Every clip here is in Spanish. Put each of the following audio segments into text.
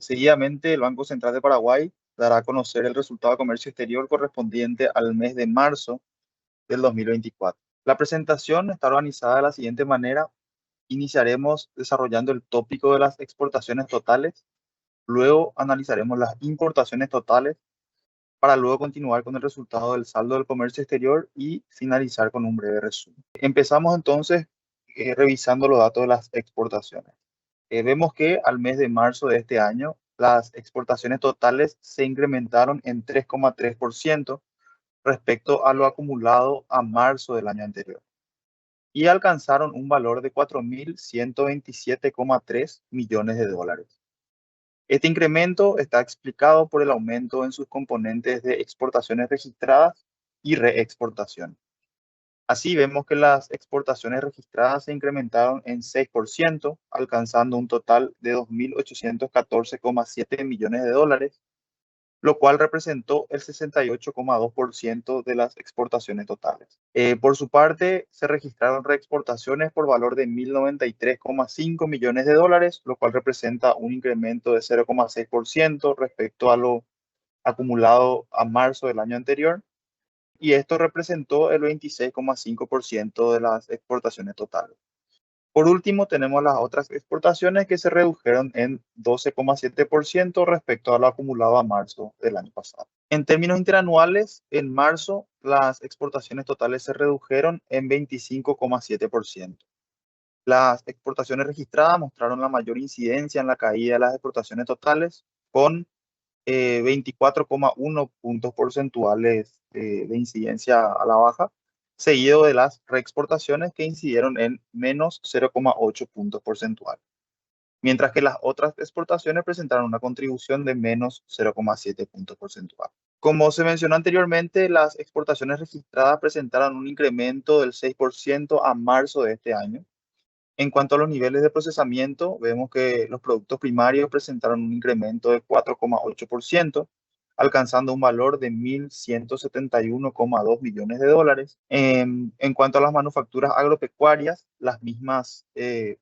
Seguidamente, el Banco Central de Paraguay dará a conocer el resultado de comercio exterior correspondiente al mes de marzo del 2024. La presentación está organizada de la siguiente manera. Iniciaremos desarrollando el tópico de las exportaciones totales, luego analizaremos las importaciones totales, para luego continuar con el resultado del saldo del comercio exterior y finalizar con un breve resumen. Empezamos entonces revisando los datos de las exportaciones. Vemos que al mes de marzo de este año, las exportaciones totales se incrementaron en 3,3% respecto a lo acumulado a marzo del año anterior y alcanzaron un valor de 4.127,3 millones de dólares. Este incremento está explicado por el aumento en sus componentes de exportaciones registradas y reexportación. Así vemos que las exportaciones registradas se incrementaron en 6%, alcanzando un total de 2.814,7 millones de dólares, lo cual representó el 68,2% de las exportaciones totales. Por su parte, se registraron reexportaciones por valor de 1.093,5 millones de dólares, lo cual representa un incremento de 0,6% respecto a lo acumulado a marzo del año anterior, y esto representó el 26,5% de las exportaciones totales. Por último, tenemos las otras exportaciones que se redujeron en 12,7% respecto a lo acumulado a marzo del año pasado. En términos interanuales, en marzo las exportaciones totales se redujeron en 25,7%. Las exportaciones registradas mostraron la mayor incidencia en la caída de las exportaciones totales, con 24,1 puntos porcentuales de incidencia a la baja, seguido de las reexportaciones que incidieron en menos 0,8 puntos porcentuales, mientras que las otras exportaciones presentaron una contribución de menos 0,7 puntos porcentuales. Como se mencionó anteriormente, las exportaciones registradas presentaron un incremento del 6% a marzo de este año. En cuanto a los niveles de procesamiento, vemos que los productos primarios presentaron un incremento de 4,8%, alcanzando un valor de 1.171,2 millones de dólares. En cuanto a las manufacturas agropecuarias, las mismas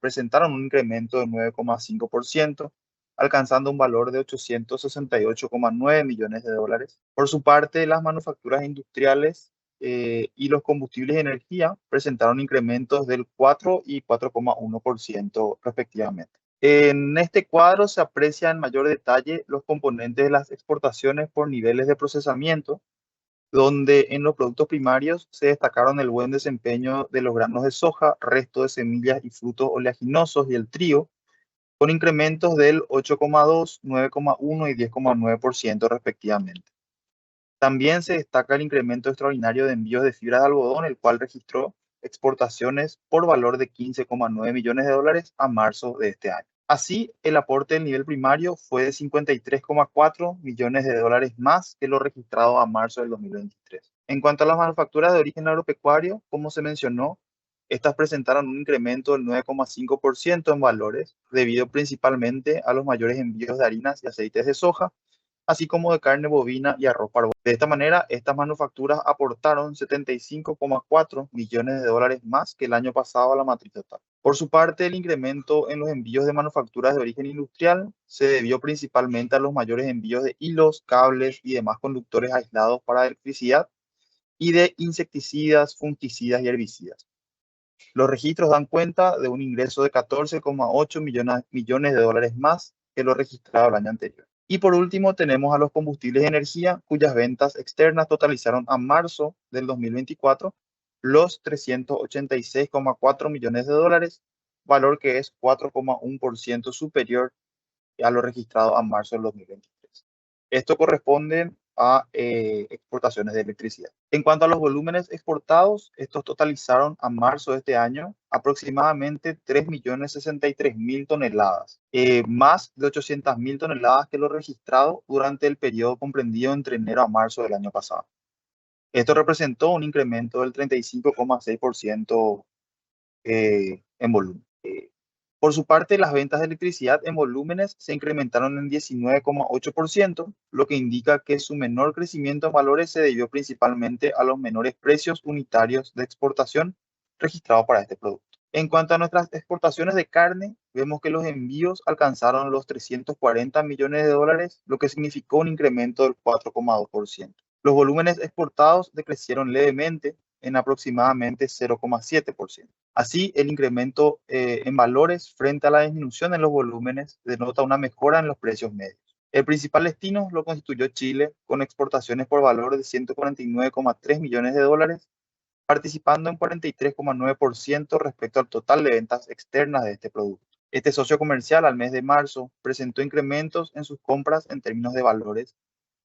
presentaron un incremento de 9,5%, alcanzando un valor de 868,9 millones de dólares. Por su parte, las manufacturas industriales y los combustibles de energía presentaron incrementos del 4 y 4,1% respectivamente. En este cuadro se aprecia en mayor detalle los componentes de las exportaciones por niveles de procesamiento, donde en los productos primarios se destacaron el buen desempeño de los granos de soja, resto de semillas y frutos oleaginosos y el trigo, con incrementos del 8,2, 9,1 y 10,9% respectivamente. También se destaca el incremento extraordinario de envíos de fibras de algodón, el cual registró exportaciones por valor de 15,9 millones de dólares a marzo de este año. Así, el aporte del nivel primario fue de 53,4 millones de dólares más que lo registrado a marzo del 2023. En cuanto a las manufacturas de origen agropecuario, como se mencionó, estas presentaron un incremento del 9,5% en valores, debido principalmente a los mayores envíos de harinas y aceites de soja, así como de carne bovina y arroz parvo. De esta manera, estas manufacturas aportaron 75,4 millones de dólares más que el año pasado a la matriz total. Por su parte, el incremento en los envíos de manufacturas de origen industrial se debió principalmente a los mayores envíos de hilos, cables y demás conductores aislados para electricidad y de insecticidas, fungicidas y herbicidas. Los registros dan cuenta de un ingreso de 14,8 millones de dólares más que lo registrado el año anterior. Y por último tenemos a los combustibles de energía, cuyas ventas externas totalizaron a marzo del 2024 los 386,4 millones de dólares, valor que es 4,1% superior a lo registrado a marzo del 2023. Esto corresponde a exportaciones de electricidad. En cuanto a los volúmenes exportados, estos totalizaron a marzo de este año aproximadamente 3.063.000 toneladas, más de 800.000 toneladas que lo registrado durante el periodo comprendido entre enero a marzo del año pasado. Esto representó un incremento del 35,6% en volumen. Por su parte, las ventas de electricidad en volúmenes se incrementaron en 19,8%, lo que indica que su menor crecimiento en valores se debió principalmente a los menores precios unitarios de exportación registrados para este producto. En cuanto a nuestras exportaciones de carne, vemos que los envíos alcanzaron los 340 millones de dólares, lo que significó un incremento del 4,2%. Los volúmenes exportados decrecieron levemente en aproximadamente 0,7%. Así, el incremento en valores frente a la disminución en los volúmenes denota una mejora en los precios medios. El principal destino lo constituyó Chile, con exportaciones por valor de 149,3 millones de dólares, participando en 43,9% respecto al total de ventas externas de este producto. Este socio comercial al mes de marzo presentó incrementos en sus compras en términos de valores,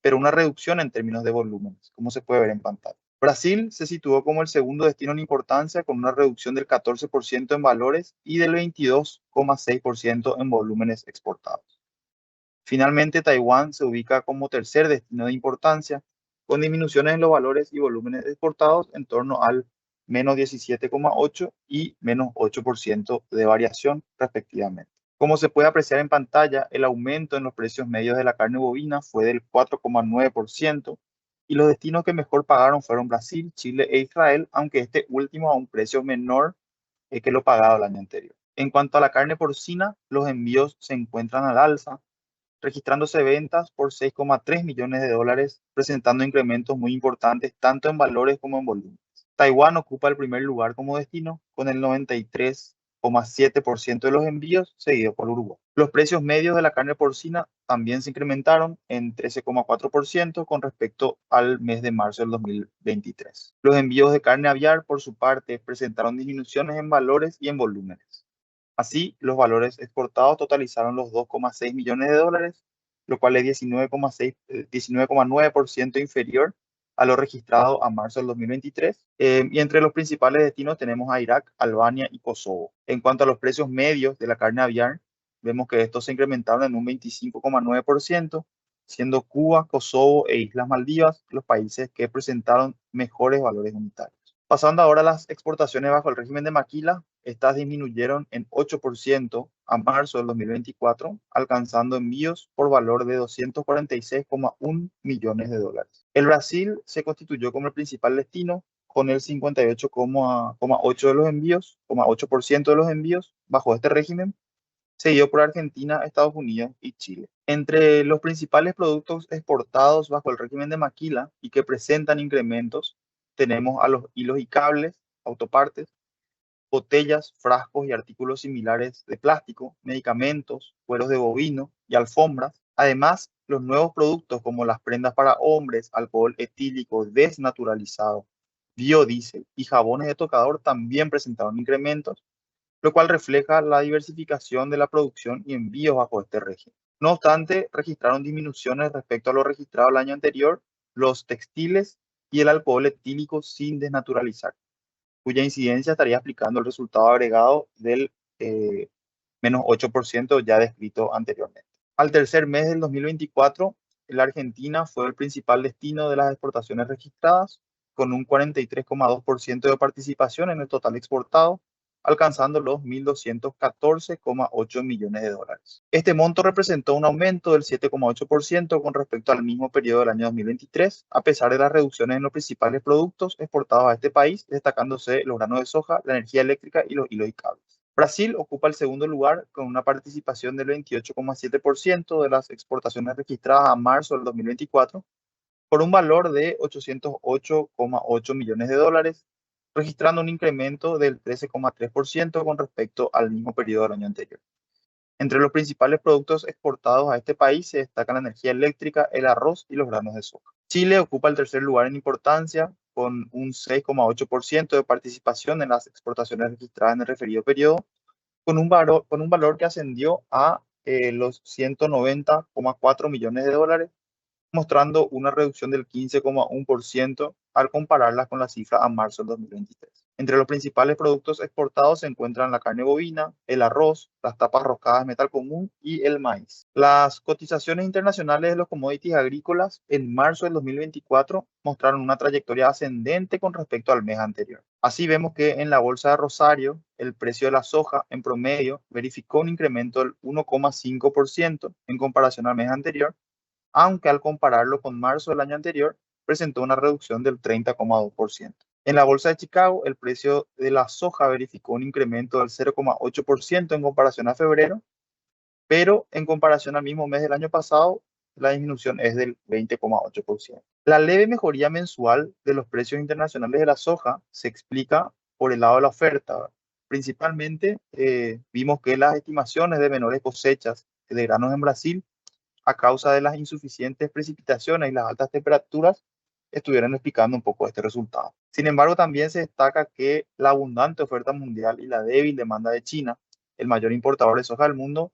pero una reducción en términos de volúmenes, como se puede ver en pantalla. Brasil se situó como el segundo destino en importancia, con una reducción del 14% en valores y del 22,6% en volúmenes exportados. Finalmente, Taiwán se ubica como tercer destino de importancia, con disminuciones en los valores y volúmenes exportados en torno al menos 17,8 y menos 8% de variación respectivamente. Como se puede apreciar en pantalla, el aumento en los precios medios de la carne bovina fue del 4,9% y los destinos que mejor pagaron fueron Brasil, Chile e Israel, aunque este último a un precio menor que lo pagado el año anterior. En cuanto a la carne porcina, los envíos se encuentran al alza, registrándose ventas por 6,3 millones de dólares, presentando incrementos muy importantes tanto en valores como en volumen. Taiwán ocupa el primer lugar como destino, con el 93,7% de los envíos, seguido por Uruguay. Los precios medios de la carne porcina también se incrementaron en 13,4% con respecto al mes de marzo del 2023. Los envíos de carne aviar, por su parte, presentaron disminuciones en valores y en volúmenes. Así, los valores exportados totalizaron los 2,6 millones de dólares, lo cual es 19,9% inferior a lo registrado a marzo del 2023. Y entre los principales destinos tenemos a Irak, Albania y Kosovo. En cuanto a los precios medios de la carne aviar, vemos que estos se incrementaron en un 25,9%, siendo Cuba, Kosovo e Islas Maldivas los países que presentaron mejores valores unitarios. Pasando ahora a las exportaciones bajo el régimen de maquila, estas disminuyeron en 8% a marzo del 2024, alcanzando envíos por valor de 246,1 millones de dólares. El Brasil se constituyó como el principal destino, con el 58,8% de los envíos, 8% de los envíos bajo este régimen, seguido por Argentina, Estados Unidos y Chile. Entre los principales productos exportados bajo el régimen de maquila y que presentan incrementos, tenemos a los hilos y cables, autopartes, botellas, frascos y artículos similares de plástico, medicamentos, cueros de bovino y alfombras. Además, los nuevos productos como las prendas para hombres, alcohol etílico desnaturalizado, biodiesel y jabones de tocador también presentaron incrementos, lo cual refleja la diversificación de la producción y envíos bajo este régimen. No obstante, registraron disminuciones respecto a lo registrado el año anterior, los textiles y el alcohol etílico sin desnaturalizar, cuya incidencia estaría explicando el resultado agregado del menos 8% ya descrito anteriormente. Al tercer mes del 2024, la Argentina fue el principal destino de las exportaciones registradas, con un 43,2% de participación en el total exportado, alcanzando los 1.214,8 millones de dólares. Este monto representó un aumento del 7,8% con respecto al mismo periodo del año 2023, a pesar de las reducciones en los principales productos exportados a este país, destacándose los granos de soja, la energía eléctrica y los hilos y cables. Brasil ocupa el segundo lugar con una participación del 28,7% de las exportaciones registradas a marzo del 2024, por un valor de 808,8 millones de dólares, registrando un incremento del 13,3% con respecto al mismo periodo del año anterior. Entre los principales productos exportados a este país se destacan la energía eléctrica, el arroz y los granos de soja. Chile ocupa el tercer lugar en importancia, con un 6,8% de participación en las exportaciones registradas en el referido periodo, con un valor que ascendió a los 190,4 millones de dólares, mostrando una reducción del 15,1% al compararlas con la cifra a marzo del 2023. Entre los principales productos exportados se encuentran la carne bovina, el arroz, las tapas roscadas de metal común y el maíz. Las cotizaciones internacionales de los commodities agrícolas en marzo del 2024 mostraron una trayectoria ascendente con respecto al mes anterior. Así vemos que en la bolsa de Rosario, el precio de la soja en promedio verificó un incremento del 1,5% en comparación al mes anterior, aunque al compararlo con marzo del año anterior, presentó una reducción del 30,2%. En la bolsa de Chicago, el precio de la soja verificó un incremento del 0,8% en comparación a febrero, pero en comparación al mismo mes del año pasado, la disminución es del 20,8%. La leve mejoría mensual de los precios internacionales de la soja se explica por el lado de la oferta. Principalmente, vimos que las estimaciones de menores cosechas de granos en Brasil, a causa de las insuficientes precipitaciones y las altas temperaturas, estuvieron explicando un poco este resultado. Sin embargo, también se destaca que la abundante oferta mundial y la débil demanda de China, el mayor importador de soja del mundo,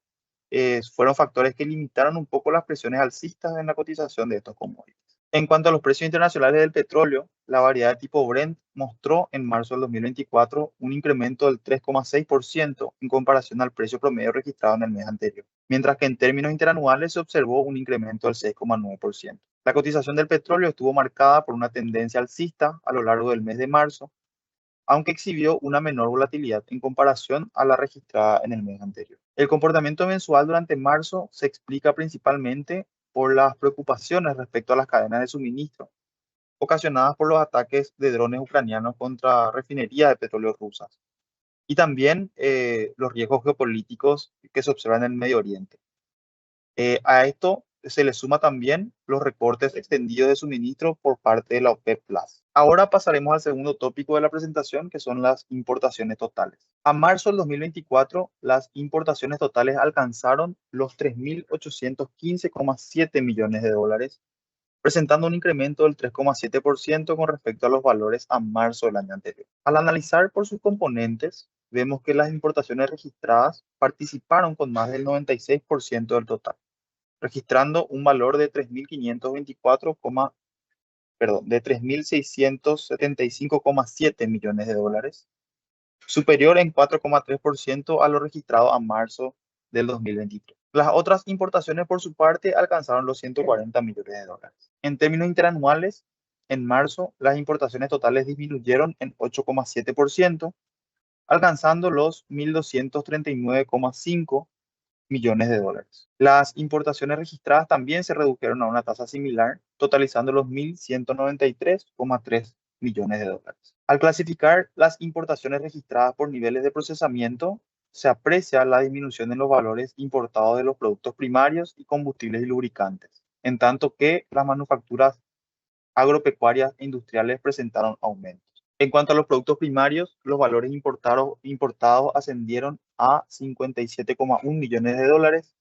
fueron factores que limitaron un poco las presiones alcistas en la cotización de estos commodities. En cuanto a los precios internacionales del petróleo, la variedad de tipo Brent mostró en marzo del 2024 un incremento del 3,6% en comparación al precio promedio registrado en el mes anterior, mientras que en términos interanuales se observó un incremento del 6,9%. La cotización del petróleo estuvo marcada por una tendencia alcista a lo largo del mes de marzo, aunque exhibió una menor volatilidad en comparación a la registrada en el mes anterior. El comportamiento mensual durante marzo se explica principalmente por las preocupaciones respecto a las cadenas de suministro, ocasionadas por los ataques de drones ucranianos contra refinerías de petróleo rusas, y también los riesgos geopolíticos que se observan en el Medio Oriente. A esto se le suma también los recortes extendidos de suministro por parte de la OPEP Plus. Ahora pasaremos al segundo tópico de la presentación, que son las importaciones totales. A marzo del 2024, las importaciones totales alcanzaron los 3.815,7 millones de dólares, presentando un incremento del 3,7% con respecto a los valores a marzo del año anterior. Al analizar por sus componentes, vemos que las importaciones registradas participaron con más del 96% del total, registrando un valor de 3.675,7 millones de dólares, superior en 4,3% a lo registrado a marzo del 2023. Las otras importaciones, por su parte, alcanzaron los 140 millones de dólares. En términos interanuales, en marzo, las importaciones totales disminuyeron en 8,7%, alcanzando los 1.239,5 millones de dólares. Las importaciones registradas también se redujeron a una tasa similar, totalizando los 1.193,3 millones de dólares. Al clasificar las importaciones registradas por niveles de procesamiento, se aprecia la disminución en los valores importados de los productos primarios y combustibles y lubricantes, en tanto que las manufacturas agropecuarias e industriales presentaron aumentos. En cuanto a los productos primarios, los valores importados ascendieron a 57,1 millones de dólares,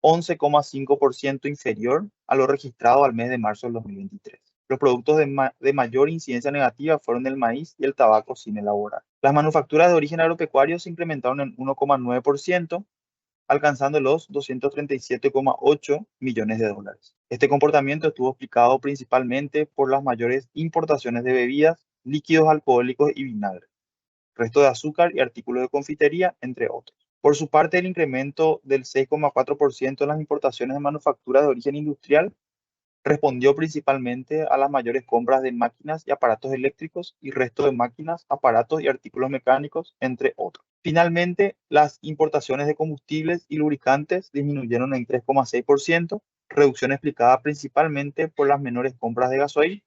11,5% inferior a lo registrado al mes de marzo del 2023. Los productos de mayor incidencia negativa fueron el maíz y el tabaco sin elaborar. Las manufacturas de origen agropecuario se incrementaron en 1,9%, alcanzando los 237,8 millones de dólares. Este comportamiento estuvo explicado principalmente por las mayores importaciones de bebidas, líquidos alcohólicos y vinagre, resto de azúcar y artículos de confitería, entre otros. Por su parte, el incremento del 6,4% en las importaciones de manufacturas de origen industrial respondió principalmente a las mayores compras de máquinas y aparatos eléctricos y resto de máquinas, aparatos y artículos mecánicos, entre otros. Finalmente, las importaciones de combustibles y lubricantes disminuyeron en 3,6%, reducción explicada principalmente por las menores compras de gasoil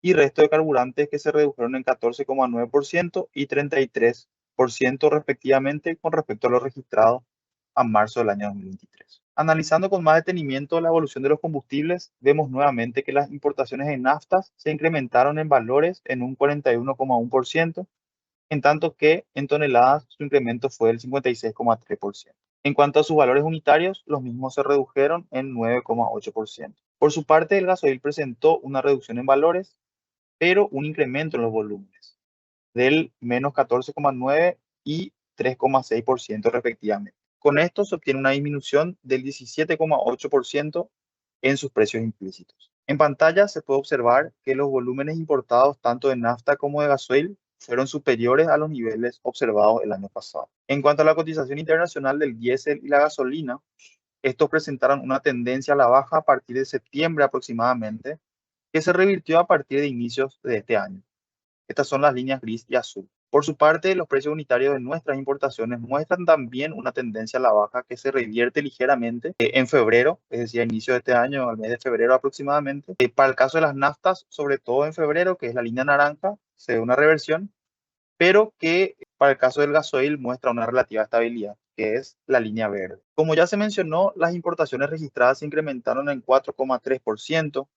y resto de carburantes, que se redujeron en 14,9% y 33% respectivamente con respecto a lo registrado a marzo del año 2023. Analizando con más detenimiento la evolución de los combustibles, vemos nuevamente que las importaciones de naftas se incrementaron en valores en un 41,1%, en tanto que en toneladas su incremento fue del 56,3%. En cuanto a sus valores unitarios, los mismos se redujeron en 9,8%. Por su parte, el gasoil presentó una reducción en valores, pero un incremento en los volúmenes del menos 14,9 y 3,6% respectivamente. Con esto se obtiene una disminución del 17,8% en sus precios implícitos. En pantalla se puede observar que los volúmenes importados tanto de nafta como de gasoil fueron superiores a los niveles observados el año pasado. En cuanto a la cotización internacional del diésel y la gasolina, estos presentaron una tendencia a la baja a partir de septiembre aproximadamente, que se revirtió a partir de inicios de este año. Estas son las líneas gris y azul. Por su parte, los precios unitarios de nuestras importaciones muestran también una tendencia a la baja que se revierte ligeramente en febrero, es decir, a inicio de este año, al mes de febrero aproximadamente. Para el caso de las naftas, sobre todo en febrero, que es la línea naranja, se ve una reversión, pero que para el caso del gasoil muestra una relativa estabilidad, que es la línea verde. Como ya se mencionó, las importaciones registradas se incrementaron en 4,3%,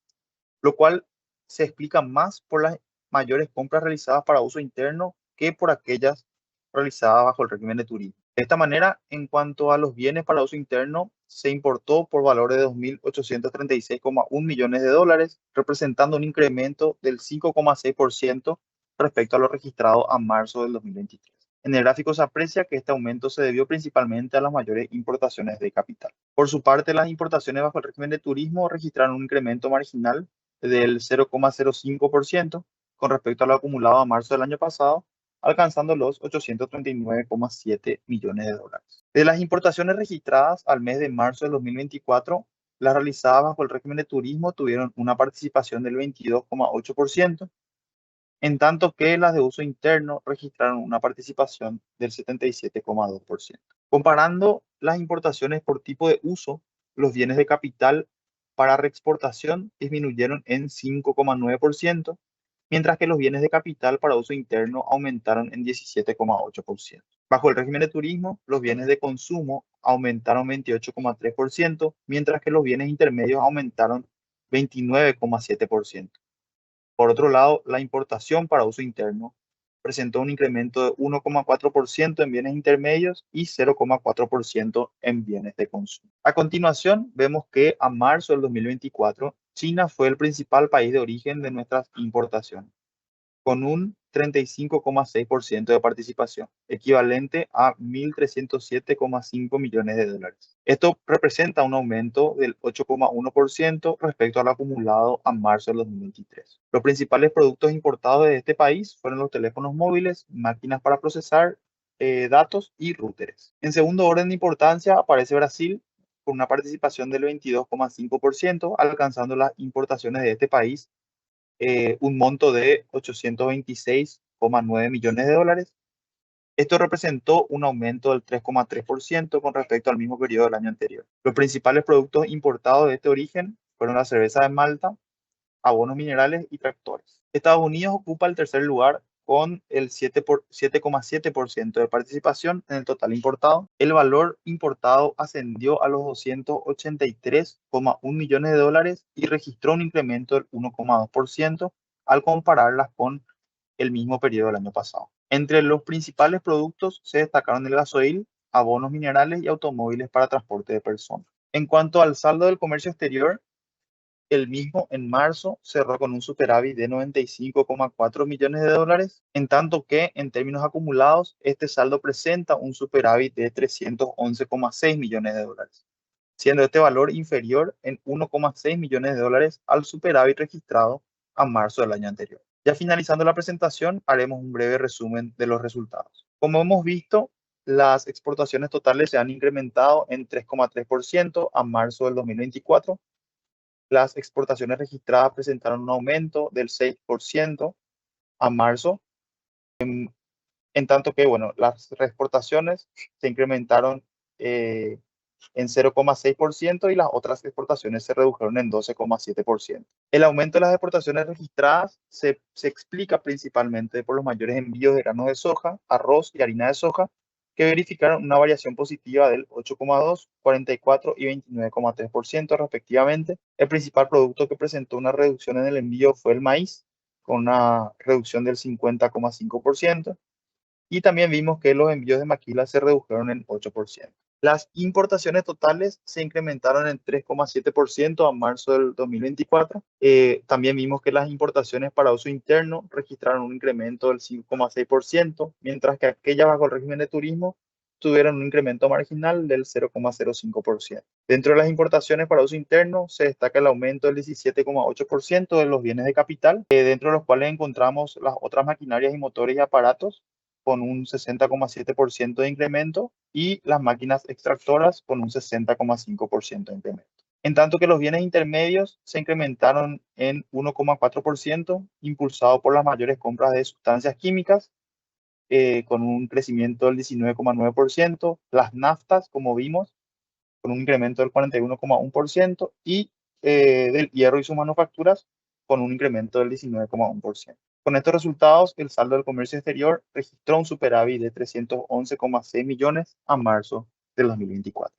lo cual se explica más por las mayores compras realizadas para uso interno que por aquellas realizadas bajo el régimen de turismo. De esta manera, en cuanto a los bienes para uso interno, se importó por valor de 2.836,1 millones de dólares, representando un incremento del 5,6% respecto a lo registrado a marzo del 2023. En el gráfico se aprecia que este aumento se debió principalmente a las mayores importaciones de capital. Por su parte, las importaciones bajo el régimen de turismo registraron un incremento marginal del 0,05% con respecto a lo acumulado a marzo del año pasado, alcanzando los 839,7 millones de dólares. De las importaciones registradas al mes de marzo de 2024, las realizadas bajo el régimen de turismo tuvieron una participación del 22,8%, en tanto que las de uso interno registraron una participación del 77,2%. Comparando las importaciones por tipo de uso, los bienes de capital para reexportación disminuyeron en 5,9%, mientras que los bienes de capital para uso interno aumentaron en 17,8%. Bajo el régimen de turismo, los bienes de consumo aumentaron 28,3%, mientras que los bienes intermedios aumentaron 29,7%. Por otro lado, la importación para uso interno presentó un incremento de 1,4% en bienes intermedios y 0,4% en bienes de consumo. A continuación, vemos que a marzo del 2024, China fue el principal país de origen de nuestras importaciones, con un 35,6% de participación, equivalente a 1.307,5 millones de dólares. Esto representa un aumento del 8,1% respecto al acumulado a marzo del 2023. Los principales productos importados de este país fueron los teléfonos móviles, máquinas para procesar datos y routers. En segundo orden de importancia aparece Brasil, con una participación del 22,5%, alcanzando las importaciones de este país un monto de 826,9 millones de dólares. Esto representó un aumento del 3,3% con respecto al mismo periodo del año anterior. Los principales productos importados de este origen fueron la cerveza de Malta, abonos minerales y tractores. Estados Unidos ocupa el tercer lugar con el 7,7% de participación en el total importado. El valor importado ascendió a los 283,1 millones de dólares y registró un incremento del 1,2% al compararlas con el mismo periodo del año pasado. Entre los principales productos se destacaron el gasoil, abonos minerales y automóviles para transporte de personas. En cuanto al saldo del comercio exterior, el mismo en marzo cerró con un superávit de 95,4 millones de dólares, en tanto que en términos acumulados este saldo presenta un superávit de 311,6 millones de dólares, siendo este valor inferior en 1,6 millones de dólares al superávit registrado a marzo del año anterior. Ya finalizando la presentación, haremos un breve resumen de los resultados. Como hemos visto, las exportaciones totales se han incrementado en 3,3% a marzo del 2024. Las exportaciones registradas presentaron un aumento del 6% a marzo, en tanto que, bueno, las reexportaciones se incrementaron en 0,6% y las otras exportaciones se redujeron en 12,7%. El aumento de las exportaciones registradas se explica principalmente por los mayores envíos de granos de soja, arroz y harina de soja, que verificaron una variación positiva del 8,2, 44 y 29,3% respectivamente. El principal producto que presentó una reducción en el envío fue el maíz, con una reducción del 50,5%. Y también vimos que los envíos de maquila se redujeron en 8%. Las importaciones totales se incrementaron en 3,7% a marzo del 2024. También vimos que las importaciones para uso interno registraron un incremento del 5,6%, mientras que aquellas bajo el régimen de turismo tuvieron un incremento marginal del 0,05%. Dentro de las importaciones para uso interno se destaca el aumento del 17,8% de los bienes de capital, dentro de los cuales encontramos las otras maquinarias y motores y aparatos, con un 60,7% de incremento, y las máquinas extractoras con un 60,5% de incremento. En tanto que los bienes intermedios se incrementaron en 1,4%, impulsado por las mayores compras de sustancias químicas, con un crecimiento del 19,9%, las naftas, como vimos, con un incremento del 41,1% y del hierro y sus manufacturas con un incremento del 19,1%. Con estos resultados, el saldo del comercio exterior registró un superávit de 311,6 millones a marzo del 2024.